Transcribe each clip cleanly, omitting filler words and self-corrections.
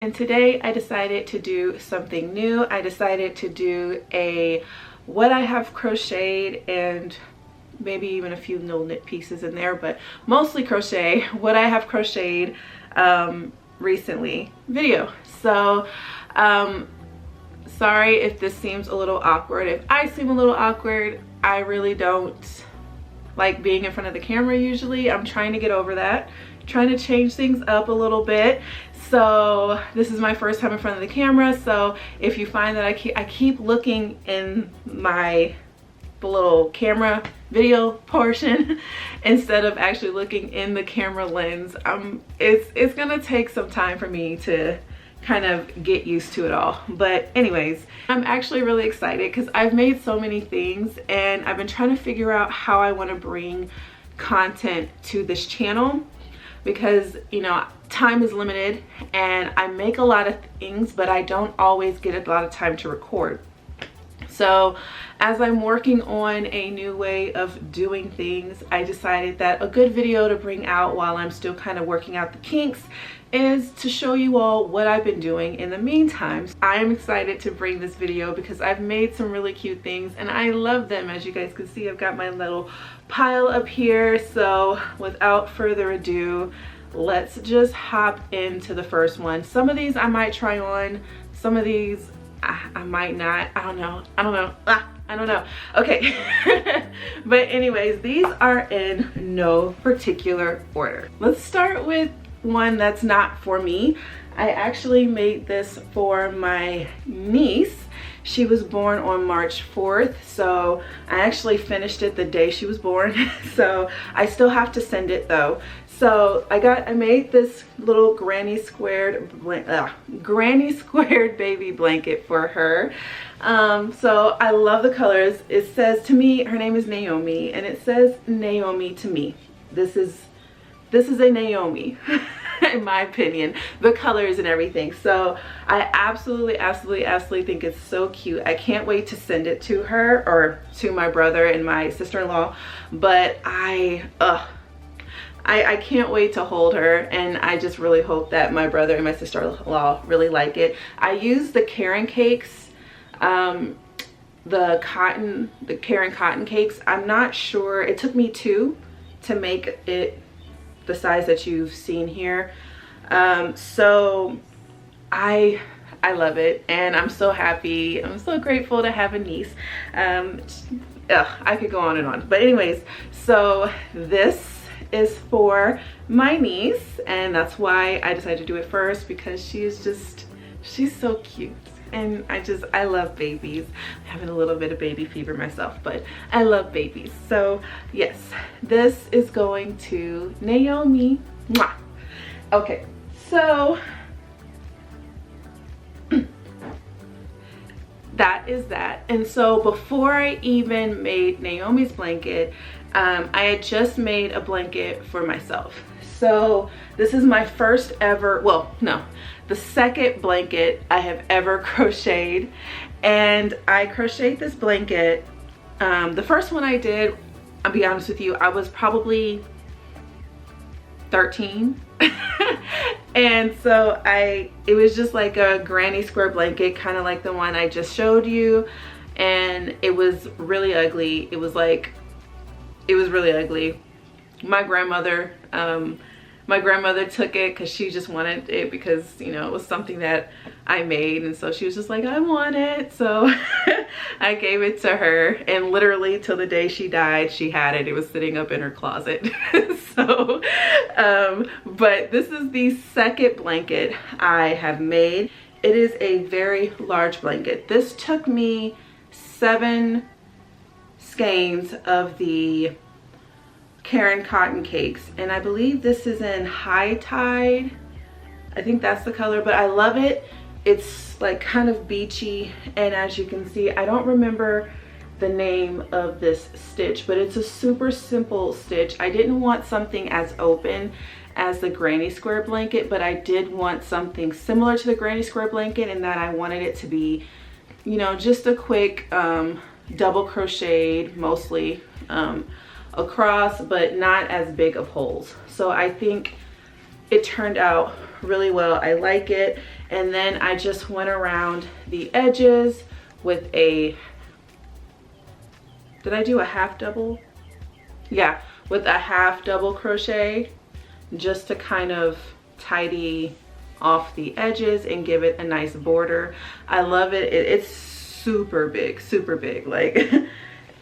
And today I decided to do something new. I decided to do a what I have crocheted and maybe even a few little knit pieces in there, but mostly crochet, what I have crocheted recently video. So sorry if this seems a little awkward. If I seem a little awkward, I really don't like being in front of the camera usually. I'm trying to get over that, trying to change things up a little bit. So this is my first time in front of the camera, so if you find that I keep looking in the little camera video portion instead of actually looking in the camera lens, it's gonna take some time for me to kind of get used to it all. But anyways, I'm actually really excited because I've made so many things and I've been trying to figure out how I want to bring content to this channel, because you know, time is limited and I make a lot of things, but I don't always get a lot of time to record. So as I'm working on a new way of doing things, I decided that a good video to bring out while I'm still kind of working out the kinks is to show you all what I've been doing in the meantime. I am excited to bring this video because I've made some really cute things and I love them. As you guys can see, I've got my little pile up here. So without further ado, let's just hop into the first one. Some of these I might try on, some of these I might not. I don't know. Okay. But anyways, these are in no particular order. Let's start with one that's not for me. I actually made this for my niece. She was born on March 4th, so I actually finished it the day she was born. So I still have to send it though. So I made this little granny squared baby blanket for her. So I love the colors. It says, to me, her name is Naomi, and it says Naomi to me. This is a Naomi in my opinion, the colors and everything. So I absolutely think it's so cute. I can't wait to send it to her or to my brother and my sister-in-law, but I can't wait to hold her, and I just really hope that my brother and my sister-in-law really like it. I used the Caron cakes, the Caron cotton cakes. I'm not sure, it took me 2 to make it the size that you've seen here. So I love it and I'm so happy. I'm so grateful to have a niece. I could go on and on, but anyways, so this is for my niece and that's why I decided to do it first, because she's so cute. And I love babies. I'm having a little bit of baby fever myself, but I love babies. So yes, this is going to Naomi. Mwah. Okay, so that is that. And so before I even made Naomi's blanket, I had just made a blanket for myself. So this is my first ever, well, no, the second blanket I have ever crocheted. And I crocheted this blanket. The first one I did, I'll be honest with you, I was probably 13. And so it was just like a granny square blanket, kind of like the one I just showed you. And it was really ugly. It was really ugly. My grandmother took it because she just wanted it because, you know, it was something that I made, and so she was just like, I want it. So I gave it to her, and literally till the day she died, she had it. It was sitting up in her closet. So but this is the second blanket I have made. It is a very large blanket. This took me 7 skeins of the Caron cotton cakes, and I believe this is in High Tide. I think that's the color, but I love it. It's like kind of beachy, and as you can see, I don't remember the name of this stitch, but it's a super simple stitch. I didn't want something as open as the granny square blanket, but I did want something similar to the granny square blanket in that I wanted it to be, you know, just a quick double crocheted mostly across, but not as big of holes. So I think it turned out really well. I like it. And then I just went around the edges with a, did I do a half double? Yeah, with a half double crochet, just to kind of tidy off the edges and give it a nice border. I love it. It's super big, like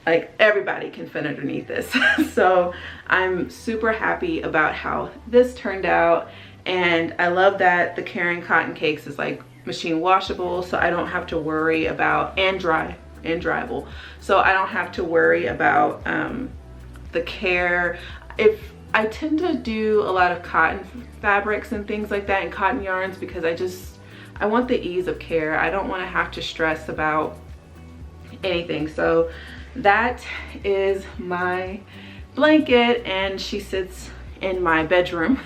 like everybody can fit underneath this. So I'm super happy about how this turned out. And I love that the Caring Cotton Cakes is like machine washable, so I don't have to worry about, and dryable, so I don't have to worry about the care. If I tend to do a lot of cotton fabrics and things like that, and cotton yarns, because I want the ease of care. I don't want to have to stress about anything. So that is my blanket, and she sits in my bedroom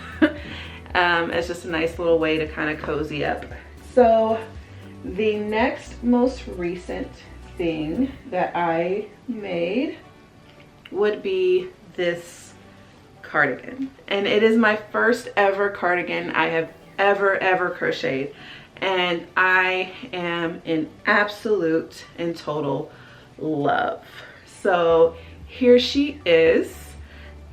as just a nice little way to kind of cozy up. So the next most recent thing that I made would be this cardigan, and it is my first ever cardigan I have ever crocheted, and I am in absolute and total love. So here she is,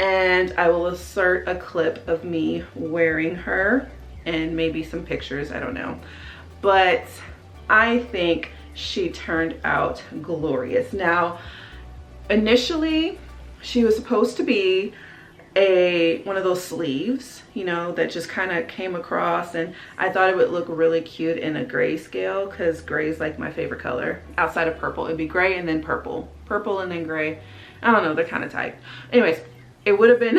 and I will insert a clip of me wearing her and maybe some pictures, I don't know, but I think she turned out glorious. Now initially she was supposed to be one of those sleeves, you know, that just kind of came across, and I thought it would look really cute in a grayscale, because gray is like my favorite color outside of purple. It'd be gray and then purple and then gray. I don't know, they're kind of tight. Anyways, it would have been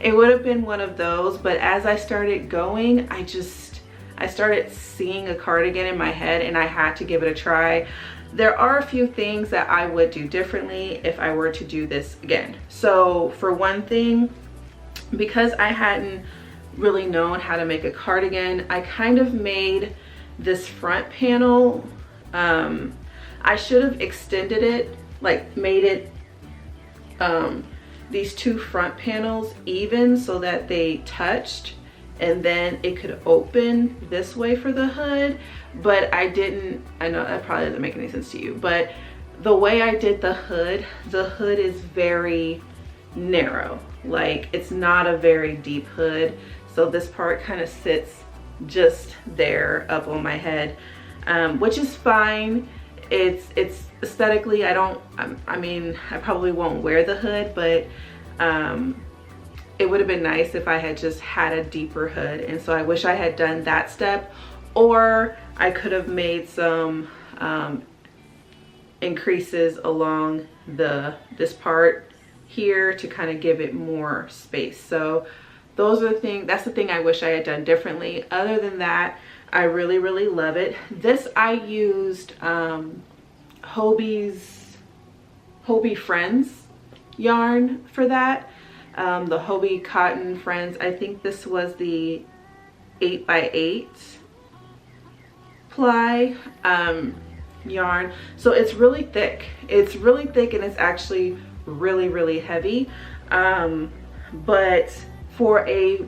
it would have been one of those, but as I started going, I started seeing a cardigan in my head, and I had to give it a try. There are a few things that I would do differently if I were to do this again. So for one thing, because I hadn't really known how to make a cardigan, I kind of made this front panel. I should have extended it, like made it these two front panels even so that they touched, and then it could open this way for the hood, but I didn't. I know that probably doesn't make any sense to you, but the way I did the hood is very narrow. Like, it's not a very deep hood, so this part kind of sits just there up on my head, which is fine. It's aesthetically, I mean, I probably won't wear the hood, but it would have been nice if I had just had a deeper hood, and so I wish I had done that step, or I could have made some increases along this part here to kind of give it more space. So those are the things, that's the thing I wish I had done differently. Other than that, I really love it. This, I used Hobie Friends yarn for that. The Hobie Cotton Friends, I think this was the 8x8 ply yarn. So it's really thick. It's really thick, and it's actually really heavy. But for a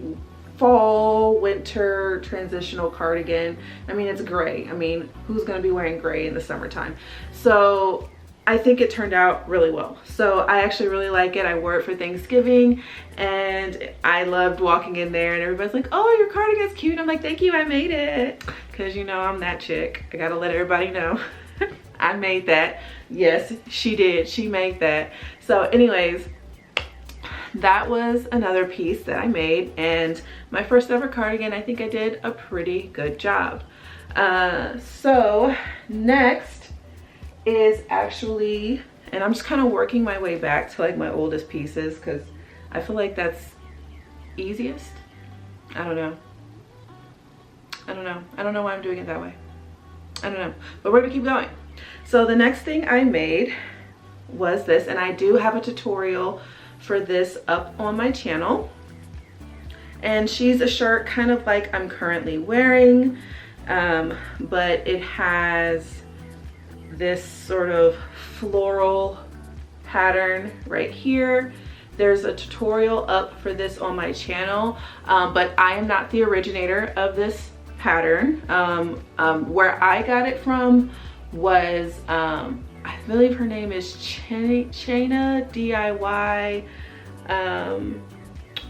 fall winter transitional cardigan, I mean, it's gray. I mean, who's gonna be wearing gray in the summertime? So I think it turned out really well. So I actually really like it. I wore it for Thanksgiving, and I loved walking in there, and everybody's like, oh, your cardigan's cute. I'm like, thank you, I made it. Because you know I'm that chick. I gotta let everybody know. I made that. Yes, she did. She made that. So anyways, that was another piece that I made, and my first ever cardigan. I think I did a pretty good job. So next is actually, and I'm just kind of working my way back to like my oldest pieces, because I feel like that's easiest. I don't know why I'm doing it that way. I don't know, but we're gonna keep going. So the next thing I made was this, and I do have a tutorial for this up on my channel, and she's a shirt kind of like I'm currently wearing, but it has this sort of floral pattern right here. There's a tutorial up for this on my channel, but I am not the originator of this pattern. Where I got it from was, I believe her name is Chana DIY.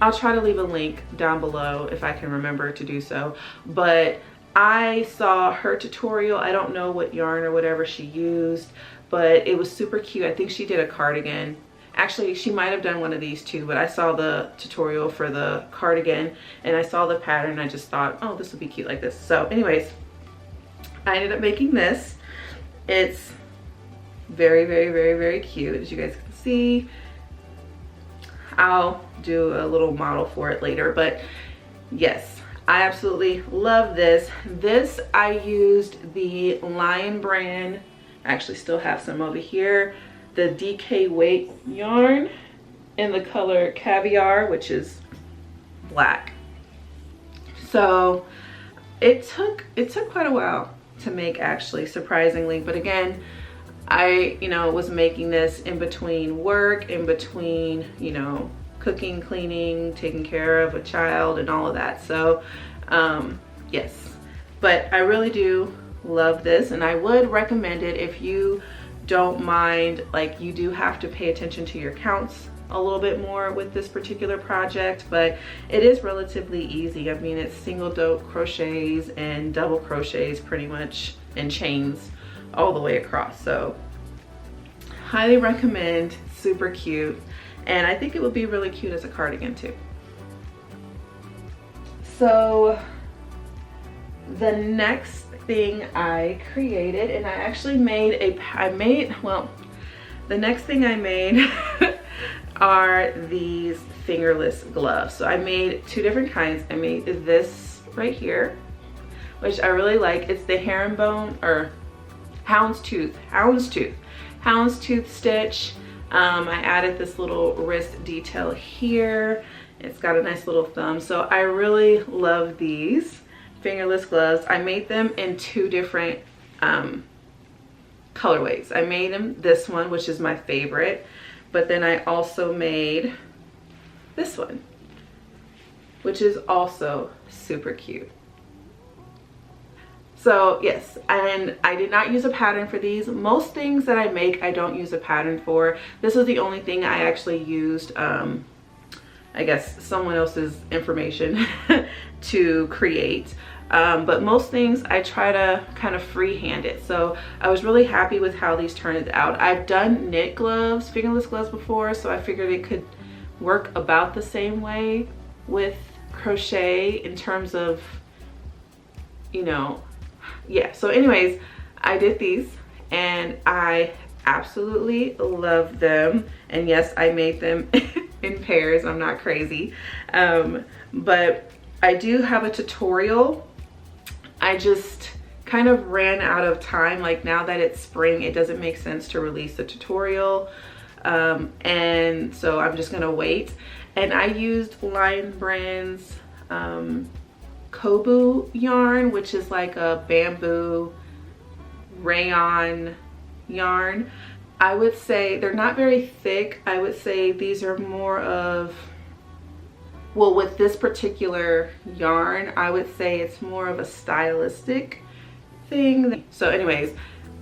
I'll try to leave a link down below if I can remember to do so. But I saw her tutorial. I don't know what yarn or whatever she used, but it was super cute. I think she did a cardigan. Actually, she might have done one of these too, but I saw the tutorial for the cardigan and I saw the pattern and I just thought, oh, this would be cute like this. So anyways, I ended up making this. It's very, very, very, very cute, as you guys can see. I'll do a little model for it later, but yes, I absolutely love this. This, I used the Lion brand. I actually still have some over here. The DK weight yarn in the color Caviar, which is black. So it took quite a while to make, actually, surprisingly. But again, I, was making this in between work, in between, cooking, cleaning, taking care of a child and all of that. So yes, but I really do love this, and I would recommend it if you don't mind, like, you do have to pay attention to your counts a little bit more with this particular project, but it is relatively easy. I mean, it's single dope crochets and double crochets pretty much, and chains all the way across. So highly recommend, super cute, and I think it would be really cute as a cardigan too. So the next thing I created, and I actually made the next thing I made are these fingerless gloves. So I made two different kinds. I made this right here, which I really like. It's the herringbone or houndstooth stitch. I added this little wrist detail here. It's got a nice little thumb. So I really love these fingerless gloves. I made them in two different colorways. I made them this one, which is my favorite, but then I also made this one, which is also super cute. So yes, and I did not use a pattern for these. Most things that I make, I don't use a pattern for. This was the only thing I actually used, I guess, someone else's information to create. But most things I try to kind of freehand it. So I was really happy with how these turned out. I've done knit gloves, fingerless gloves before, so I figured it could work about the same way with crochet in terms of, yeah. So anyways, I did these and I absolutely love them. And yes, I made them in pairs. I'm not crazy. But I do have a tutorial. I just kind of ran out of time. Like, now that it's spring, it doesn't make sense to release a tutorial. And so I'm just gonna wait. And I used Lion Brand's Kobu yarn, which is like a bamboo rayon yarn. I would say they're not very thick. I would say these are more of, well, with this particular yarn, I would say it's more of a stylistic thing. So anyways,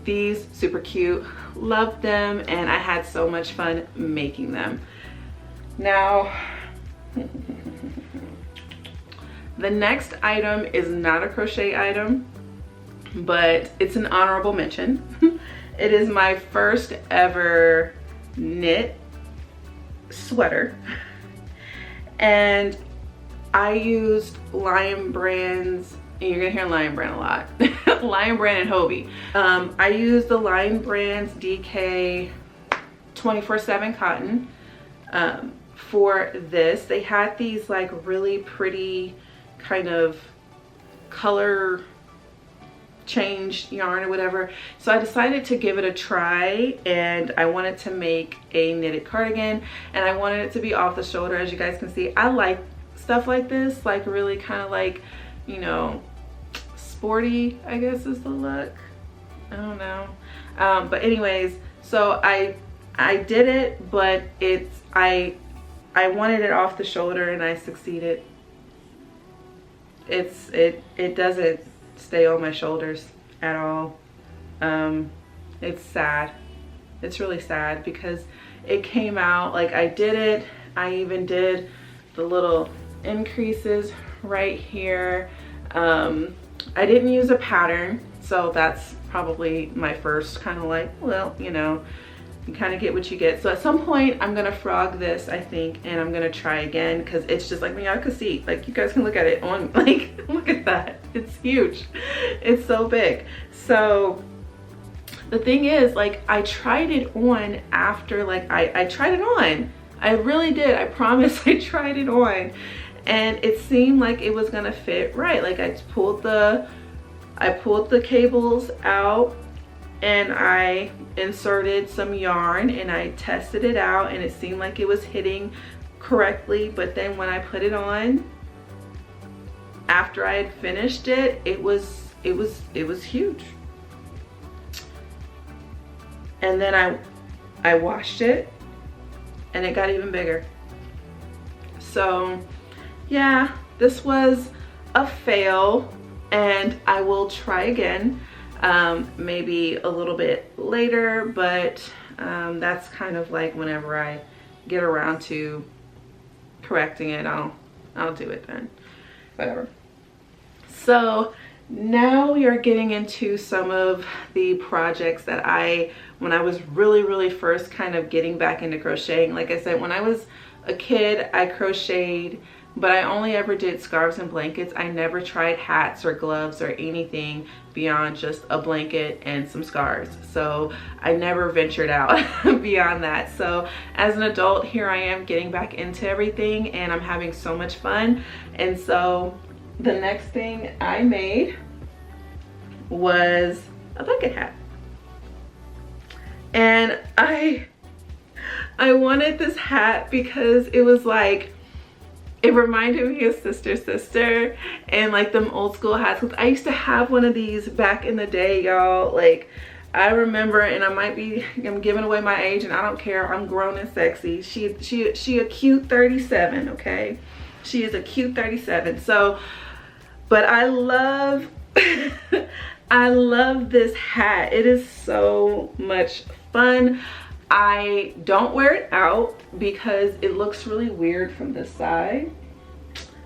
these super cute, loved them, and I had so much fun making them. Now the next item is not a crochet item, but it's an honorable mention. It is my first ever knit sweater, and I used Lion Brand's, and you're gonna hear Lion Brand a lot, Lion Brand and Hobie. I used the Lion Brand's DK 24/7 cotton for this. They had these like really pretty kind of color change yarn or whatever, so I decided to give it a try, and I wanted to make a knitted cardigan, and I wanted it to be off the shoulder. As you guys can see, I like stuff like this, like really kind of like, sporty, I guess is the look. I don't know, but anyways, so I did it, but I wanted it off the shoulder, and I succeeded. it doesn't stay on my shoulders at all. It's sad. It's really sad because it came out, like I did it. I even did the little increases right here. I didn't use a pattern, so that's probably my first kind of like, well, you know, you kind of get what you get. So at some point I'm gonna frog this, I think, and I'm gonna try again because it's just like, I mean, y'all can see, like you guys can look at it on, like, look at that, it's huge, it's so big. So the thing is, like, I tried it on after, like, I tried it on, I really did, I promise. I tried it on and it seemed like it was gonna fit right. Like I pulled the cables out and I inserted some yarn and I tested it out and it seemed like it was hitting correctly. But then when I put it on, after I had finished it, it was huge. And then I washed it and it got even bigger. So yeah, this was a fail and I will try again, maybe a little bit later, but that's kind of like whenever I get around to correcting it, I'll do it then, whatever. So now we are getting into some of the projects that when I was really first kind of getting back into crocheting. Like I said, when I was a kid, I crocheted, but I only ever did scarves and blankets. I never tried hats or gloves or anything beyond just a blanket and some scarves. So I never ventured out beyond that. So as an adult, here I am getting back into everything and I'm having so much fun. And so the next thing I made was a bucket hat. And I wanted this hat because it was like, it reminded me of Sister and like them old school hats. I used to have one of these back in the day, y'all. Like I remember, and I'm giving away my age and I don't care, I'm grown and sexy. She a cute 37, okay? She is a cute 37. So, but I love, I love this hat. It is so much fun. I don't wear it out because it looks really weird from this side.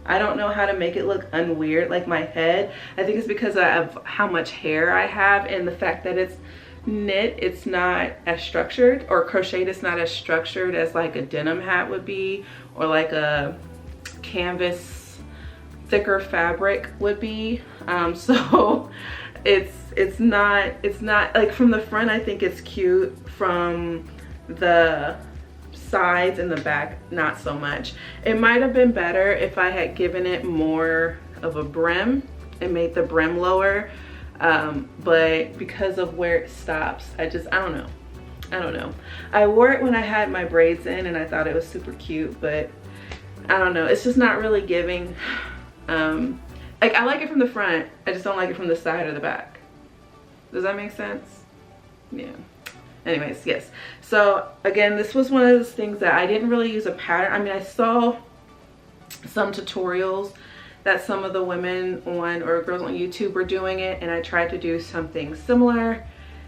I don't know how to make it look unweird, like my head. I think it's because of how much hair I have and the fact that it's knit, it's not as structured, or crocheted, it's not as structured as like a denim hat would be, or like a canvas thicker fabric would be. So it's not like from the front. I think it's cute. From the sides and the back, not so much. It might have been better if I had given it more of a brim and made the brim lower, but because of where it stops, I don't know. I wore it when I had my braids in and I thought it was super cute, but I don't know, it's just not really giving. Like I like it from the front, I just don't like it from the side or the back. Does that make sense? Yeah. Anyways, yes. So again, this was one of those things that I didn't really use a pattern. I mean, I saw some tutorials that some of the women on, or girls on YouTube were doing it, and I tried to do something similar.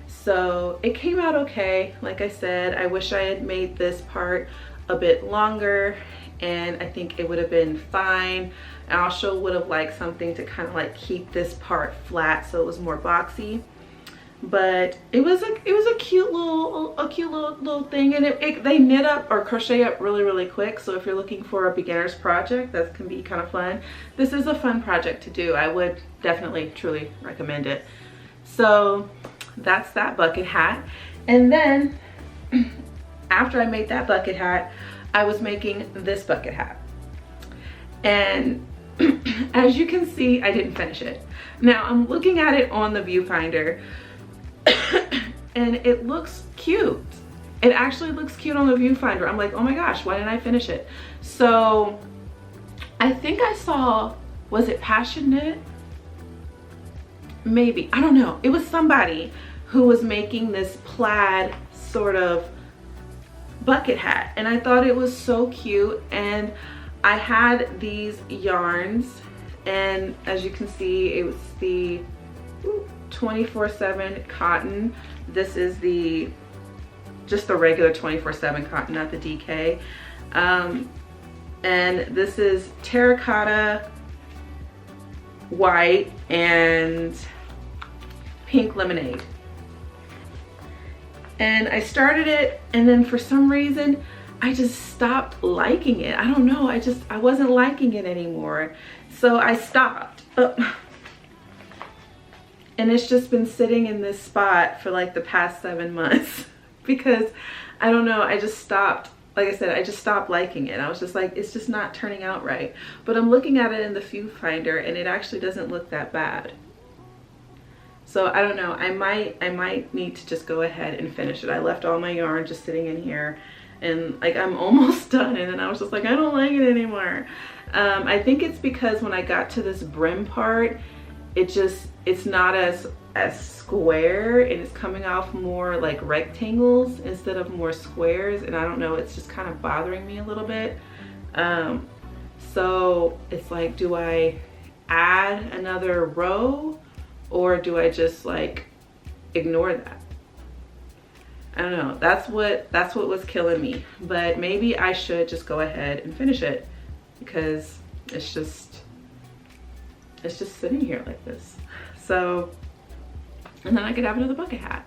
So it came out okay. Like I said, I wish I had made this part a bit longer and I think it would have been fine. I also would have liked something to kind of like keep this part flat so it was more boxy. But it was a cute little thing, and they knit up or crochet up really quick. So if you're looking for a beginner's project that can be kind of fun, this is a fun project to do. I would definitely truly recommend it. So that's that bucket hat. And then after I made that bucket hat, I was making this bucket hat, and as you can see, I didn't finish it. Now I'm looking at it on the viewfinder and it looks cute. It actually looks cute on the viewfinder. I'm like, oh my gosh, why didn't I finish it? So I think I saw, was it Passion Knit? Maybe, I don't know. It was somebody who was making this plaid sort of bucket hat, and I thought it was so cute. And I had these yarns And as you can see, it was the 24/7 cotton. This is just the regular 24/7 cotton, not the DK. And this is terracotta, white, and pink lemonade. And I started it, and then for some reason I just stopped liking it. I don't know, I wasn't liking it anymore, so I stopped. And it's just been sitting in this spot for like the past 7 months because I don't know, I just stopped. Like I said, I just stopped liking it. I was just like, it's just not turning out right. But I'm looking at it in the viewfinder and it actually doesn't look that bad. So I don't know, I might need to just go ahead and finish it. I left all my yarn just sitting in here and like I'm almost done, and then I was just like, I don't like it anymore. I think it's because when I got to this brim part, it's not as square, and it's coming off more like rectangles instead of more squares, and I don't know, it's just kind of bothering me a little bit. So it's like, do I add another row or do I just like ignore that? I don't know, that's what was killing me. But maybe I should just go ahead and finish it because it's just sitting here like this. So, and then I could have another bucket hat.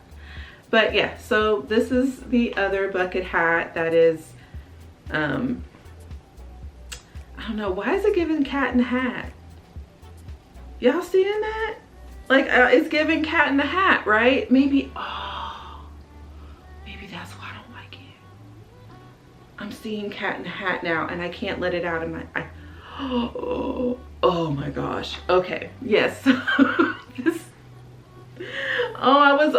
But yeah, so this is the other bucket hat that is, I don't know, why is it giving cat in the hat? Y'all seeing that? Like, it's giving cat in the hat, right? Maybe, oh, maybe that's why I don't like it. I'm seeing cat in the hat now and I can't let it out of my, oh my gosh. Okay, yes. I was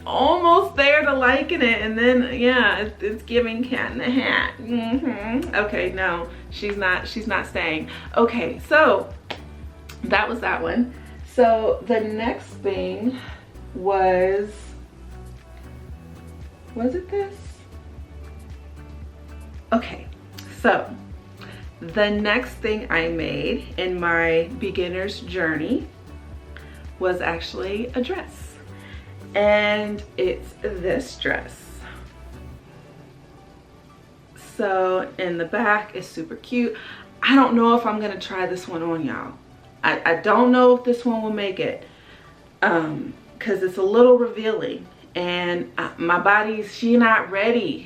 almost there to liking it, and then yeah, it's giving cat in the hat. Okay, no, she's not staying. Okay, so that was that one. So the next thing was it this? Okay, so the next thing I made in my beginner's journey was actually a dress, and it's this dress. So in the back is super cute. I don't know if I'm gonna try this one on, y'all. I don't know if this one will make it because it's a little revealing, and my body's, she not ready,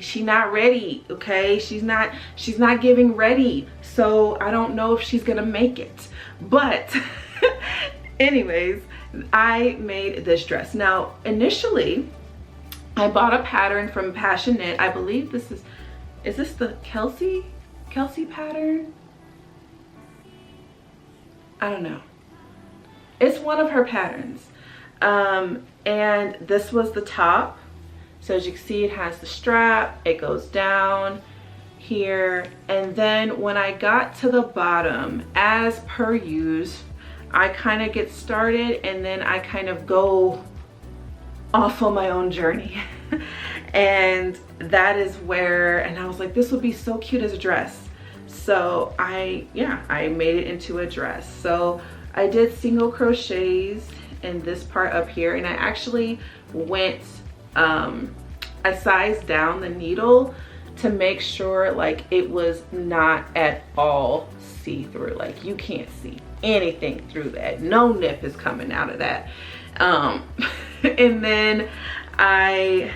okay? She's not giving ready, so I don't know if she's gonna make it. But anyways, I made this dress. Now initially I bought a pattern from Passion Knit. I believe this is this the Kelsey pattern? I don't know, it's one of her patterns. And this was the top. So as you can see, it has the strap, it goes down here, and then when I got to the bottom, as per use, I kind of get started and then I kind of go off on my own journey. And that is where, and I was like, this would be so cute as a dress. So I made it into a dress. So I did single crochets in this part up here, and I actually went, I sized down the needle to make sure like it was not at all see-through. Like you can't see anything through that. No nip is coming out of that. And then I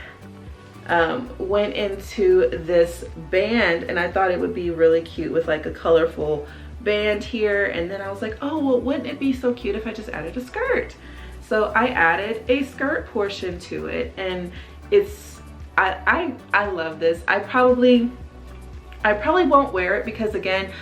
went into this band, and I thought it would be really cute with like a colorful band here. And then I was like, oh, well, wouldn't it be so cute if I just added a skirt? So I added a skirt portion to it, and it's, I love this. I probably won't wear it because, again,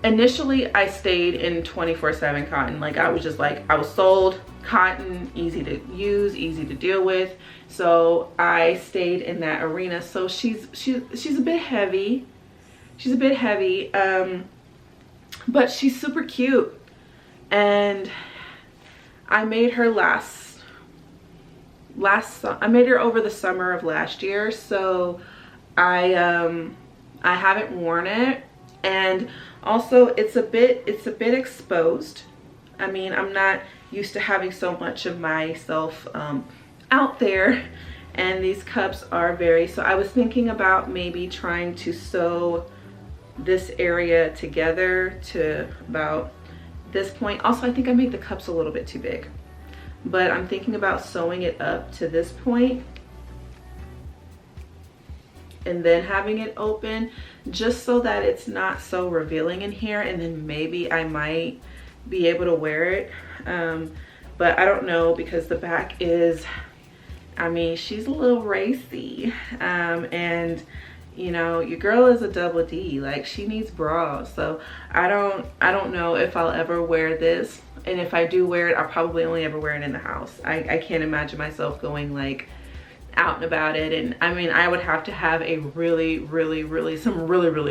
initially I stayed in 24/7 cotton. Like I was just like, I was sold cotton, easy to use, easy to deal with. So I stayed in that arena. So she's a bit heavy. She's a bit heavy, but she's super cute. And I made her I made her over the summer of last year. So I haven't worn it And also it's a bit exposed. I mean, I'm not used to having so much of myself out there, and these cups are very, so I was thinking about maybe trying to sew this area together to about this point. Also, I think I made the cups a little bit too big, but I'm thinking about sewing it up to this point and then having it open, just so that it's not so revealing in here, and then maybe I might be able to wear it. But I don't know, because the back is, I mean, she's a little racy, and you know, your girl is a double D, like she needs bras. So I don't know if I'll ever wear this, and if I do wear it, I'll probably only ever wear it in the house. I can't imagine myself going like out and about it. And I mean, I would have to have a really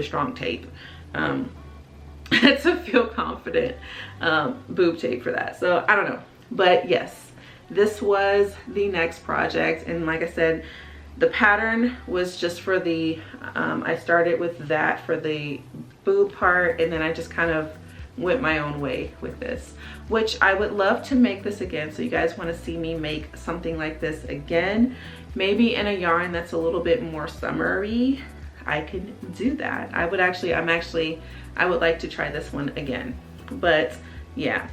strong tape to feel confident, boob tape for that. So I don't know, but yes, this was the next project. And like I said, the pattern was just for the I started with that for the boob part, and then I just kind of went my own way with this, which I would love to make this again. So you guys want to see me make something like this again, maybe in a yarn that's a little bit more summery, I can do that. I would like to try this one again. But yeah,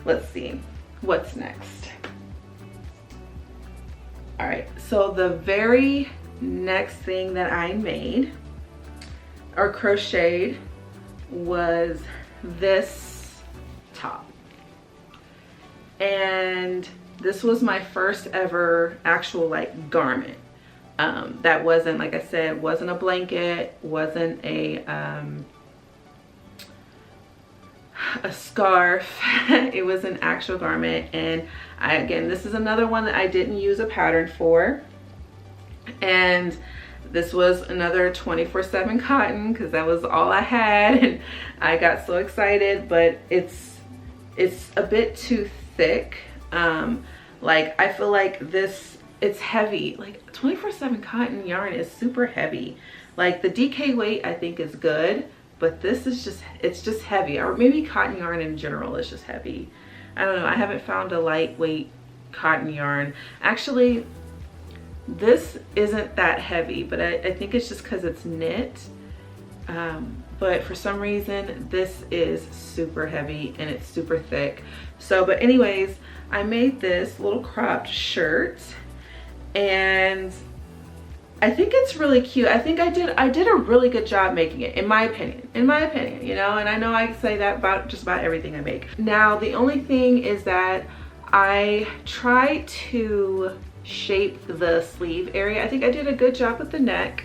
let's see what's next. All right, so the very next thing that I made or crocheted was this top. And this was my first ever actual like garment. That wasn't, like I said, wasn't a blanket, wasn't a scarf. It was an actual garment. And again, this is another one that I didn't use a pattern for, and this was another 24/7 cotton, because that was all I had, and I got so excited. But it's a bit too thick. Like I feel like this, it's heavy. Like 24/7 cotton yarn is super heavy. Like the DK weight I think is good, but this is just, it's just heavy. Or maybe cotton yarn in general is just heavy. I don't know, I haven't found a lightweight cotton yarn. Actually, this isn't that heavy, but I think it's just because it's knit. But for some reason, this is super heavy and it's super thick. So, but anyways, I made this little cropped shirt, and I think it's really cute. I think I did a really good job making it, in my opinion, you know, and I know I say that about just about everything I make. Now, the only thing is that I try to shape the sleeve area. I think I did a good job with the neck.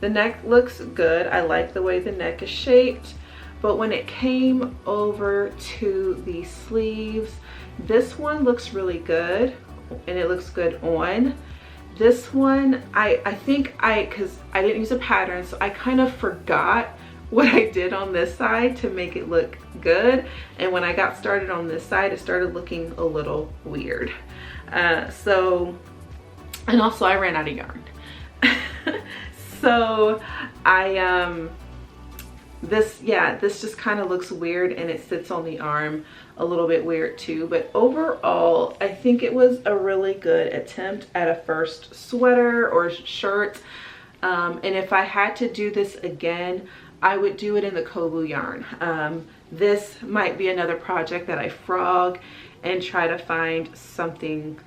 The neck looks good. I like the way the neck is shaped, but when it came over to the sleeves, this one looks really good, and it looks good on. This one, I think because I didn't use a pattern, so I kind of forgot what I did on this side to make it look good. And when I got started on this side, it started looking a little weird. So, and also I ran out of yarn. So this just kind of looks weird, and it sits on the arm a little bit weird too. But overall, I think it was a really good attempt at a first sweater or shirt. And if I had to do this again, I would do it in the Kobu yarn. This might be another project that I frog and try to find something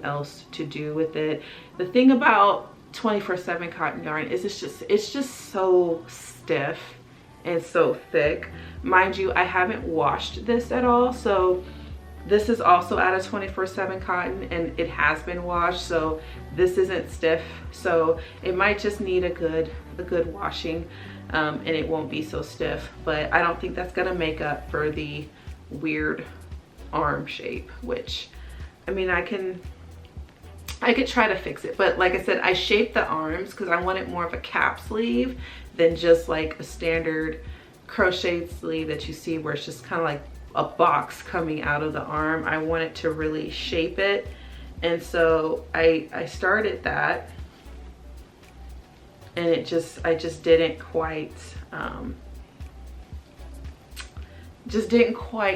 else to do with it. The thing about 24/7 cotton yarn is it's just so stiff and so thick. Mind you, I haven't washed this at all, so this is also out of 24/7 cotton, and it has been washed, so this isn't stiff. So it might just need a good washing, and it won't be so stiff. But I don't think that's gonna make up for the weird arm shape, which, I mean, I could try to fix it. But like I said, I shaped the arms because I wanted more of a cap sleeve than just like a standard crochet sleeve that you see where it's just kind of like a box coming out of the arm. I wanted to really shape it, and so I started that. and I just didn't quite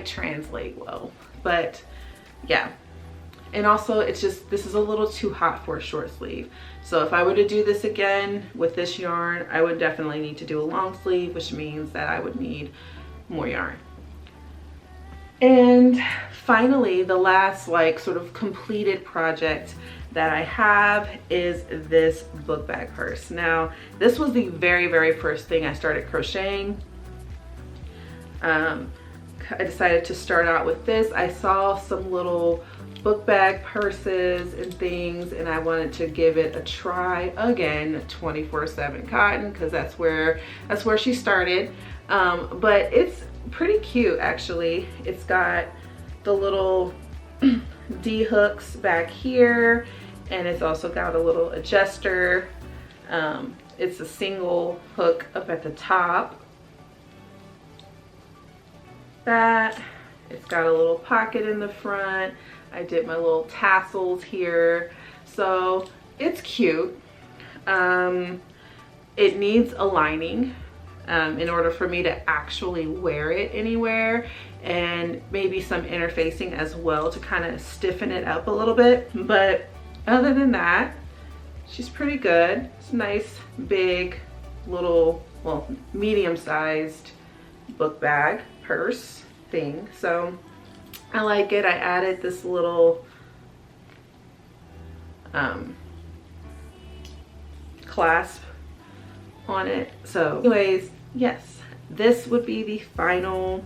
translate well. But yeah, and also it's just, this is a little too hot for a short sleeve. So if I were to do this again with this yarn, I would definitely need to do a long sleeve, which means that I would need more yarn. And finally, the last like sort of completed project that I have is this book bag purse. Now, this was the very first thing I started crocheting. I decided to start out with this. I saw some little book bag purses and things, and I wanted to give it a try again. 24/7 cotton, because that's where she started. But it's pretty cute actually. It's got the little D hooks back here, and it's also got a little adjuster. It's a single hook up at the top. It's got a little pocket in the front. I did my little tassels here, so it's cute. It needs a lining in order for me to actually wear it anywhere, and maybe some interfacing as well to kind of stiffen it up a little bit. But other than that, she's pretty good. It's a nice big little, well, medium-sized book bag purse thing, so I like it. I added this little clasp on it. So anyways, yes, this would be the final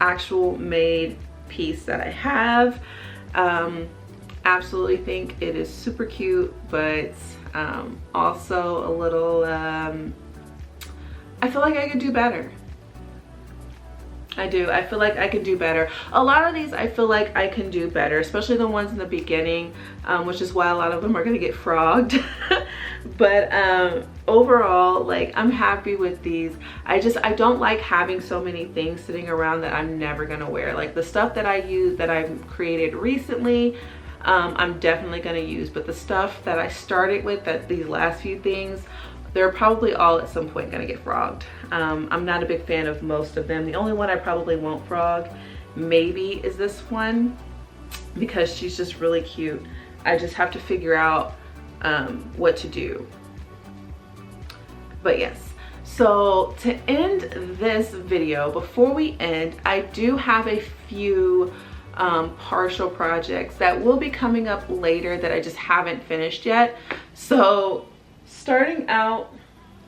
actual made piece that I have. Absolutely think it is super cute, but also a little I feel like I could do better. I do. I feel like I could do better. A lot of these I feel like I can do better, especially the ones in the beginning, which is why a lot of them are going to get frogged. But overall, like, I'm happy with these. I don't like having so many things sitting around that I'm never going to wear. Like the stuff that I use, that I've created recently, I'm definitely going to use. But the stuff that I started with, that these last few things, they're probably all at some point gonna get frogged. I'm not a big fan of most of them. The only one I probably won't frog maybe is this one, because she's just really cute. I just have to figure out what to do. But yes, so to end this video, before we end, I do have a few partial projects that will be coming up later that I just haven't finished yet. So starting out,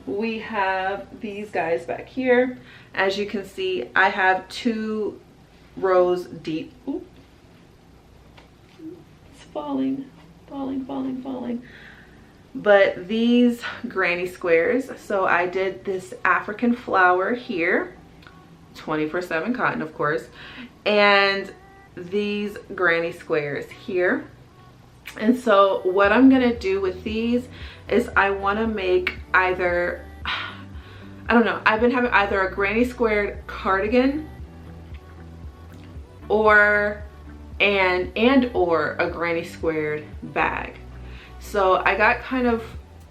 we have these guys back here. As you can see, I have 2 rows deep. Ooh. It's falling. But these granny squares. So I did this African flower here, 24/7 cotton, of course, and these granny squares here. And so what I'm gonna do with these is I want to make either, I don't know, I've been having either a granny squared cardigan or a granny squared bag. So I got kind of,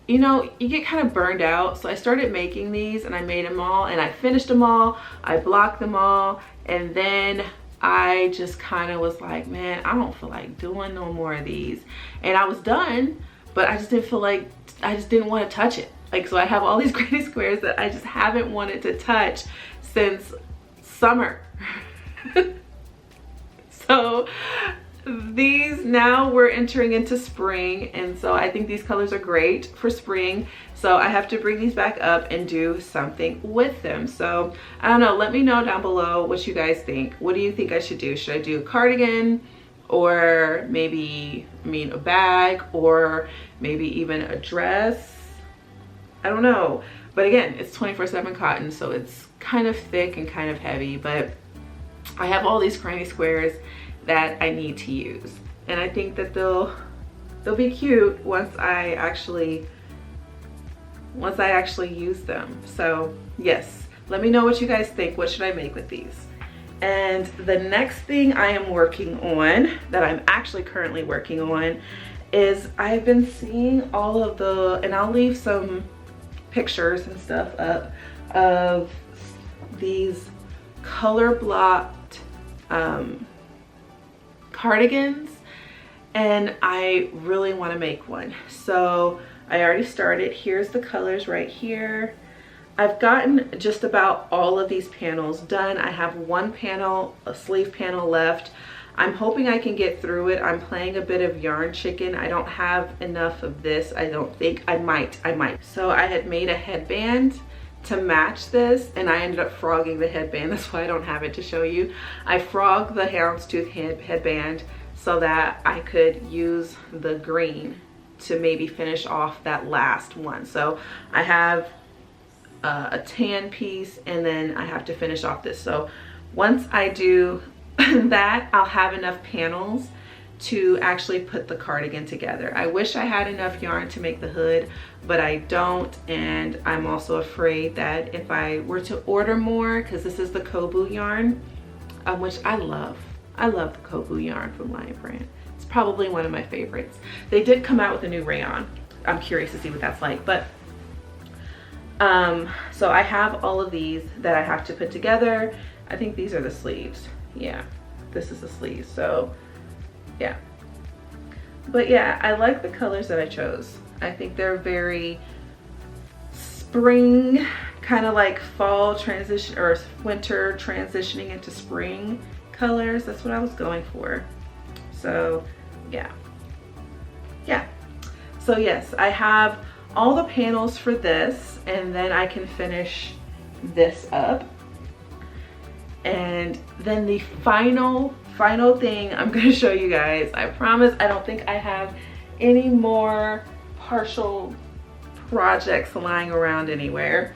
you know, you get kind of burned out. So I started making these, and I made them all, and I finished them all. I blocked them all, and then I just kind of was like, man, I don't feel like doing no more of these. And I was done, but I just didn't feel like, I just didn't want to touch it. Like, so I have all these granny squares that I just haven't wanted to touch since summer. So these, now we're entering into spring, and so I think these colors are great for spring. So I have to bring these back up and do something with them. So I don't know, let me know down below what you guys think. What do you think I should do? Should I do a cardigan, or maybe, a bag, or maybe even a dress? I don't know. But again, it's 24/7 cotton, so it's kind of thick and kind of heavy, but I have all these granny squares that I need to use, and I think that they'll be cute once I actually use them. So yes, let me know what you guys think. What should I make with these? And the next thing I am working on, that I'm actually currently working on, is I've been seeing all of the, and I'll leave some pictures and stuff up of these color blocked cardigans, and I really want to make one. So I already started. Here's the colors right here. I've gotten just about all of these panels done. I have one panel, a sleeve panel left. I'm hoping I can get through it. I'm playing a bit of yarn chicken. I don't have enough of this. I don't think. I might. So I had made a headband to match this, and I ended up frogging the headband. That's why I don't have it to show you. I frogged the houndstooth headband so that I could use the green to maybe finish off that last one. So I have a tan piece, and then I have to finish off this. So once I do that, I'll have enough panels to actually put the cardigan together. I wish I had enough yarn to make the hood, but I don't, and I'm also afraid that if I were to order more, because this is the Kobu yarn, which I love the Kobu yarn from Lion Brand. It's probably one of my favorites. They did come out with a new rayon. I'm curious to see what that's like, but so I have all of these that I have to put together. I think these are the sleeves. Yeah, this is the sleeves. So yeah, but yeah, I like the colors that I chose. I think they're very spring, kind of like fall transition or winter transitioning into spring colors. That's what I was going for. So yeah, so yes, I have all the panels for this, and then I can finish this up. And then the final thing I'm going to show you guys, I promise I don't think I have any more partial projects lying around anywhere,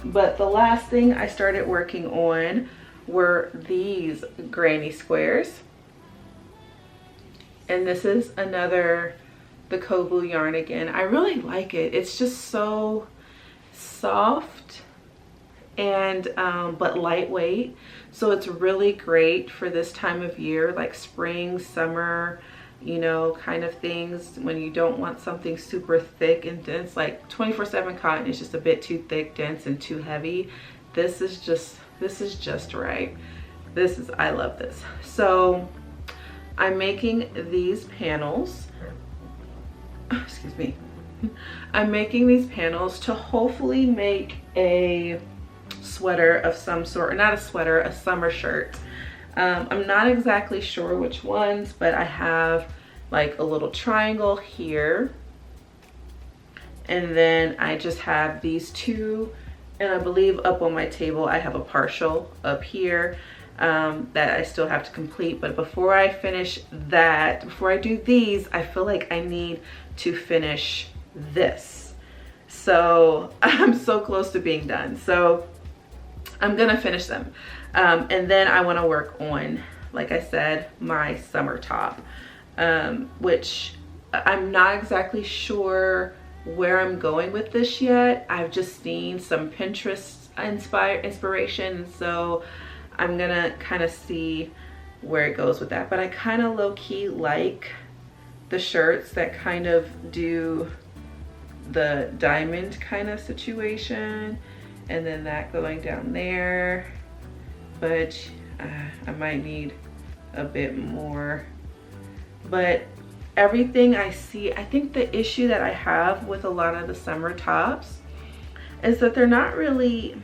but the last thing I started working on were these granny squares, and this is another, the Kobu yarn again. I really like it. It's just so soft and but lightweight, so it's really great for this time of year, like spring, summer, you know, kind of things, when you don't want something super thick and dense. Like 24/7 cotton is just a bit too thick, dense, and too heavy. This is just right. I love this. So I'm making these panels, excuse me, I'm making these panels to hopefully make a sweater of some sort, or not a sweater, a summer shirt. I'm not exactly sure which ones, but I have like a little triangle here, and then I just have these two, and I believe up on my table I have a partial up here that I still have to complete. But before I finish that, before I do these, I feel like I need to finish this. So I'm so close to being done. So I'm gonna finish them, and then I want to work on, like I said, my summer top, which I'm not exactly sure where I'm going with this yet. I've just seen some Pinterest inspiration, so I'm gonna kind of see where it goes with that. But I kind of low-key like the shirts that kind of do the diamond kind of situation, and then that going down there, but I might need a bit more. But everything I see, I think the issue that I have with a lot of the summer tops is that they're not really,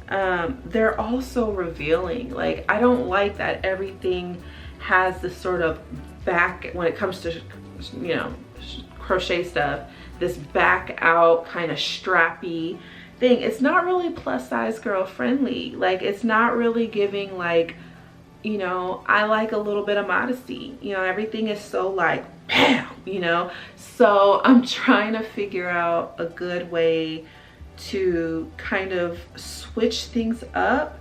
they're also revealing. Like, I don't like that everything has this sort of back, when it comes to, you know, crochet stuff, this back out kind of strappy thing. It's not really plus size girl friendly. Like, it's not really giving, like, you know, I like a little bit of modesty. You know, everything is so like bam, you know. So I'm trying to figure out a good way to kind of switch things up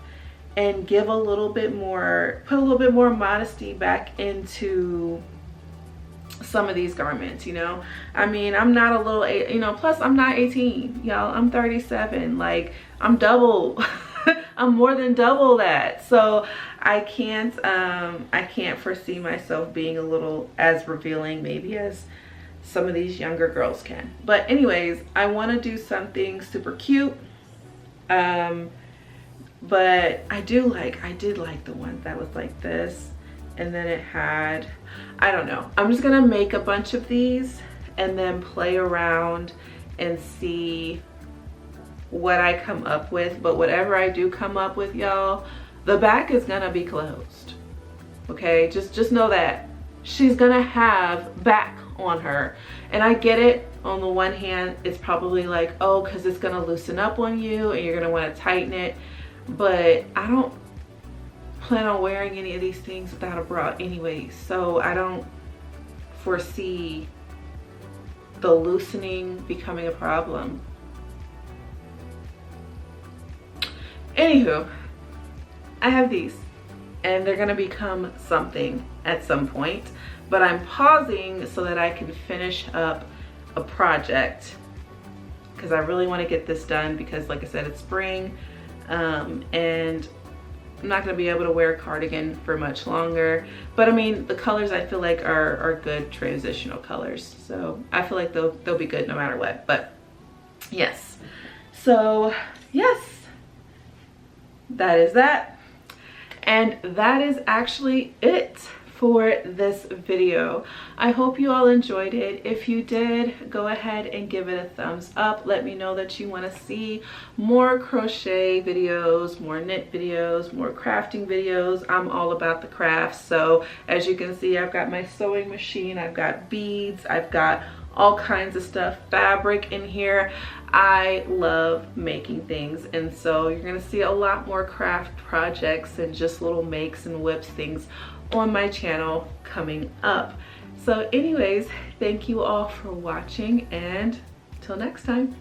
and give a little bit more, put a little bit more modesty back into some of these garments, you know. I mean, I'm not a little, you know, plus I'm not 18, y'all. I'm 37. Like, I'm double I'm more than double that. So I can't foresee myself being a little as revealing maybe as some of these younger girls can. But anyways, I want to do something super cute. But I did like the ones that was like this, and then it had, I don't know, I'm just gonna make a bunch of these and then play around and see what I come up with. But whatever I do come up with, y'all, the back is gonna be closed. Okay, just know that she's gonna have back on her. And I get it. On the one hand, it's probably like, oh, because it's gonna loosen up on you and you're gonna want to tighten it. But I don't plan on wearing any of these things without a bra anyway, so I don't foresee the loosening becoming a problem. Anywho, I have these and they're gonna become something at some point, but I'm pausing so that I can finish up a project because I really want to get this done, because like I said, it's spring. And I'm not going to be able to wear a cardigan for much longer, but I mean, the colors I feel like are good transitional colors, so I feel like they'll be good no matter what. But yes, so yes, that is that, and that is actually it for this video. I hope you all enjoyed it. If you did, go ahead and give it a thumbs up. Let me know that you want to see more crochet videos, more knit videos, more crafting videos. I'm all about the crafts. So as you can see, I've got my sewing machine, I've got beads, I've got all kinds of stuff, fabric in here. I love making things, and so you're gonna see a lot more craft projects and just little makes and whips things on my channel coming up. So anyways, thank you all for watching, and till next time.